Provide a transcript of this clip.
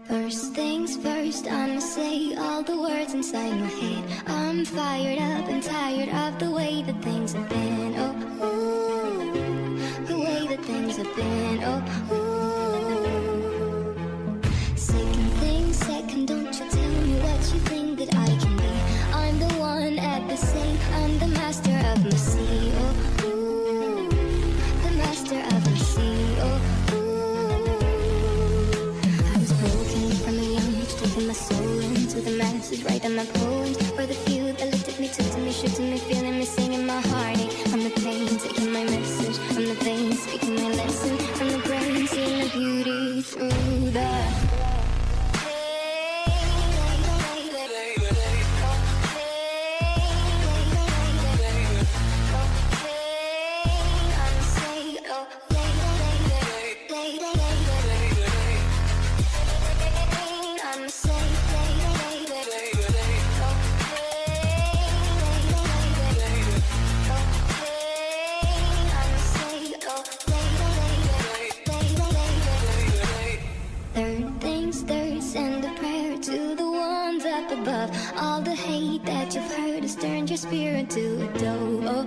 First things first, I'ma say all the words inside my head. I'm fired up and tired of the way that things have been. Oh, ooh, the way that things have been. Oh, ooh. Second thing second, don't you tell me what you think that I can be. I'm the one at the same, I'm the master of my sea. Oh, ooh, the master of my sea. Oh, my soul into the masses, writing my poems for the few that looked at me, took to me, shook to me, feeling me, singing my heartache. From the pain, taking my message, from the veins, speaking my lesson, from the brain, seeing the beauty through the all the hate that you've heard has turned your spirit to a dough. Oh,